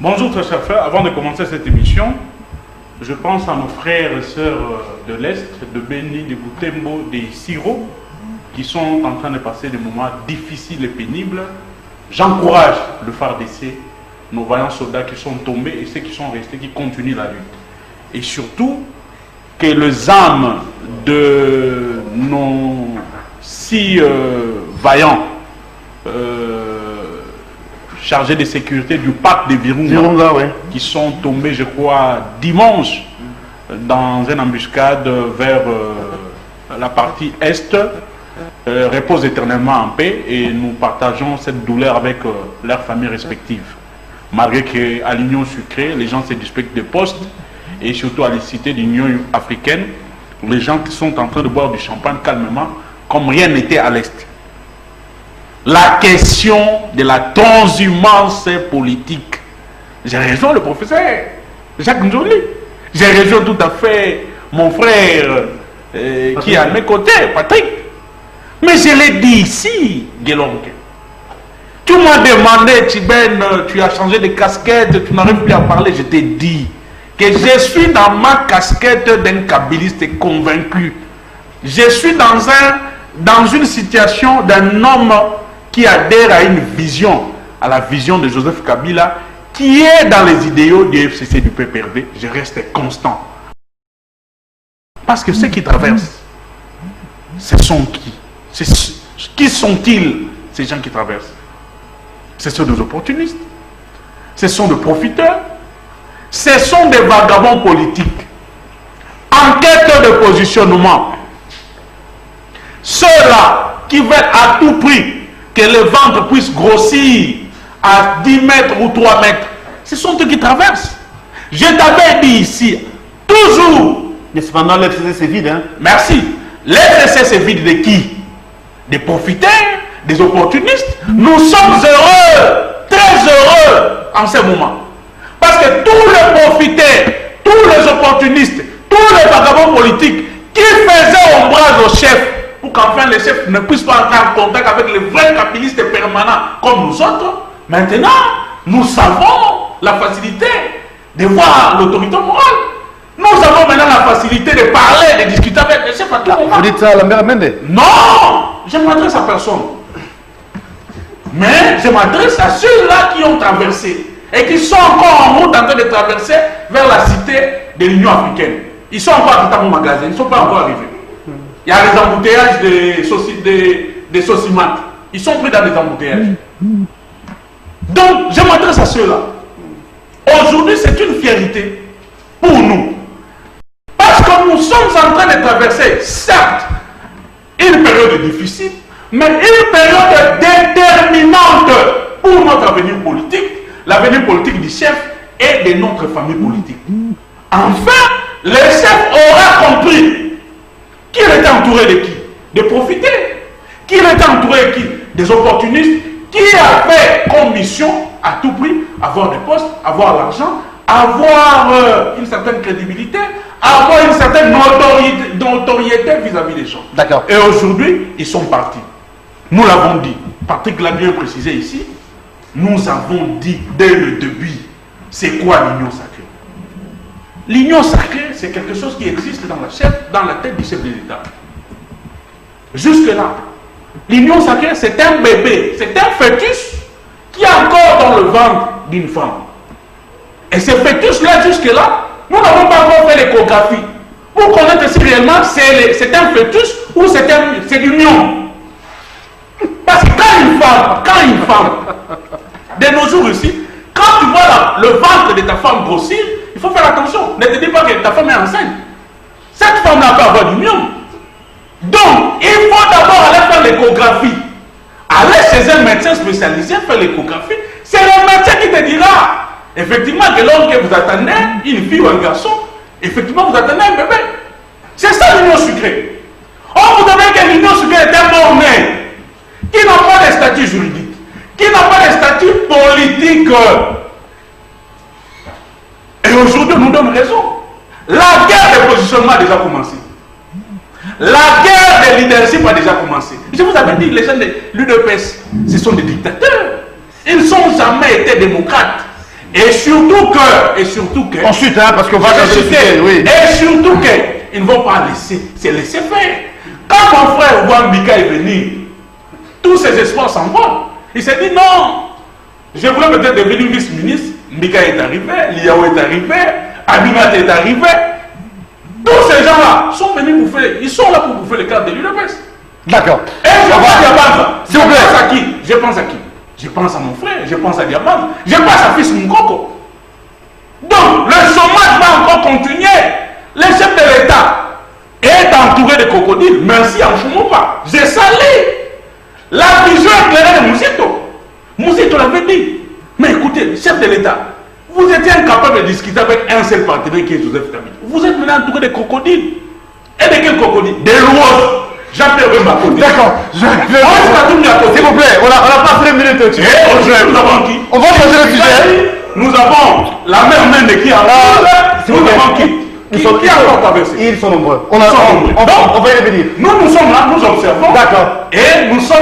Bonjour très chers frères, avant de commencer cette émission, je pense à nos frères et sœurs de l'Est, de Beni, de Butembo, de Siro, qui sont en train de passer des moments difficiles et pénibles. J'encourage le FARDC, nos vaillants soldats qui sont tombés et ceux qui sont restés, qui continuent la lutte. Et surtout, que les âmes de nos six vaillants chargés de sécurité du parc de Virunga, ouais, qui sont tombés, je crois, dimanche dans une embuscade vers la partie est, reposent éternellement en paix et nous partageons cette douleur avec leurs familles respectives. Malgré qu'à l'Union sucrée, les gens se disputent des postes et surtout à la cité de l'Union africaine, les gens qui sont en train de boire du champagne calmement comme rien n'était à l'Est. La question de la transhumance politique. J'ai raison le professeur Jacques Njoli. J'ai raison tout à fait mon frère qui est à mes côtés, Patrick. Mais je l'ai dit ici, Guélongue. Tu m'as demandé, Tiben, tu as changé de casquette, tu n'arrives plus à parler. Je t'ai dit que je suis dans ma casquette d'un kabiliste convaincu. Je suis dans une situation d'un homme qui adhère à une vision, à la vision de Joseph Kabila, qui est dans les idéaux du FCC du PPRD. Je reste constant. Parce que ceux qui traversent, ce sont qui? Qui sont-ils, ces gens qui traversent? Ce sont des opportunistes, ce sont des profiteurs, ce sont des vagabonds politiques, en quête de positionnement. Ceux-là qui veulent à tout prix que le ventre puisse grossir à 10 mètres ou 3 mètres, ce sont eux qui traversent. Je t'avais dit ici, toujours. Mais cependant, l'FCC c'est vide, hein? Merci. L'FCC c'est vide de qui? Des profiteurs, des opportunistes. Nous sommes heureux, très heureux en ce moment. Parce que tous les profiteurs, tous les opportunistes, tous les vagabonds politiques qui faisaient ombrage au chef, pour qu'enfin les chefs ne puissent pas entrer en contact avec les vrais capitalistes permanents comme nous autres, maintenant, nous savons la facilité de voir l'autorité morale. Nous avons maintenant la facilité de parler, de discuter avec les chefs à tout moment. Vous dites ça à Lambert Mende? Non, je m'adresse à personne. Mais je m'adresse à ceux-là qui ont traversé et qui sont encore en route en train de traverser vers la cité de l'Union africaine. Ils sont encore à mon magasin, ils ne sont pas encore arrivés. Il y a les embouteillages des Sosimat. Ils sont pris dans les embouteillages. Donc, je m'adresse à ceux-là. Aujourd'hui, c'est une fierté pour nous. Parce que nous sommes en train de traverser, certes, une période difficile, mais une période déterminante pour notre avenir politique, l'avenir politique du chef et de notre famille politique. Enfin, le chef aura compris qu'il était entouré de qui? De profiteurs. Qu'il était entouré de qui? Des opportunistes. Qui a fait comme mission, à tout prix, avoir des postes, avoir l'argent, avoir une certaine crédibilité, avoir une certaine notoriété vis-à-vis des gens. D'accord. Et aujourd'hui, ils sont partis. Nous l'avons dit. Patrick l'a bien précisé ici. Nous avons dit dès le début, c'est quoi l'union sacrée? L'union sacrée, c'est quelque chose qui existe dans la tête du chef de l'État. Jusque-là, l'union sacrée, c'est un bébé, c'est un fœtus qui est encore dans le ventre d'une femme. Et ce fœtus-là, jusque-là, nous n'avons pas encore fait l'échographie pour connaître si réellement c'est un fœtus ou c'est l'union. Parce que quand une femme, de nos jours ici, quand tu vois le ventre de ta femme grossir, il faut faire attention. Ne te dis pas que ta femme est enceinte. Cette femme-là peut avoir l'union. Donc, il faut d'abord aller faire l'échographie. Aller chez un médecin spécialisé faire l'échographie. C'est le médecin qui te dira, effectivement, que l'homme que vous attendez, une fille ou un garçon, effectivement, vous attendez un bébé. C'est ça l'union sucrée. On vous dit que l'union sucrée est un mort-né qui n'a pas de statut juridique, qui n'a pas de statut politique. Et aujourd'hui, on nous donne raison. La guerre de positionnement a déjà commencé. La guerre de leadership a déjà commencé. Je vous avais dit, les gens de l'UDPS, ce sont des dictateurs. Ils n'ont jamais été démocrates. Et surtout que... Ensuite, hein, parce qu'on va changer de sujet, oui. Et surtout qu'ils ne vont pas se laisser faire. Quand mon frère Ouambika est venu, tous ses espoirs s'envolent. Il s'est dit non, je voulais peut-être devenir vice-ministre. Mbika est arrivé, Liao est arrivé, Aminat est arrivé. Tous ces gens-là sont venus bouffer, ils sont là pour bouffer le cadre de l'UDPS. D'accord. Et je pense à Diabanza. S'il vous plaît. Je pense à qui? Je pense à qui? Je pense à mon frère, je pense à Diabanza, je pense à Fils Mukoko. Donc, le chômage va encore continuer. Le chef de l'État est entouré de crocodiles. Merci en Chumoupa. J'ai sali la vision éclairée de Moussito. Moussito l'avait dit. Mais écoutez, chef de l'État, vous étiez incapable de discuter avec un seul partenaire qui est Joseph Kabila. Vous êtes maintenant entouré de crocodiles. Et de quels crocodiles? Des loueuses. Jean-Pierre Bemba. D'accord. S'il vous plaît, on n'a pas 3 minutes. Nous avons qui? On va changer le sujet. Nous avons la mère Mende qui a nous avons qui a encore traversé. Ils sont nombreux. On va y revenir. Nous sommes là, nous observons. D'accord. Et nous sommes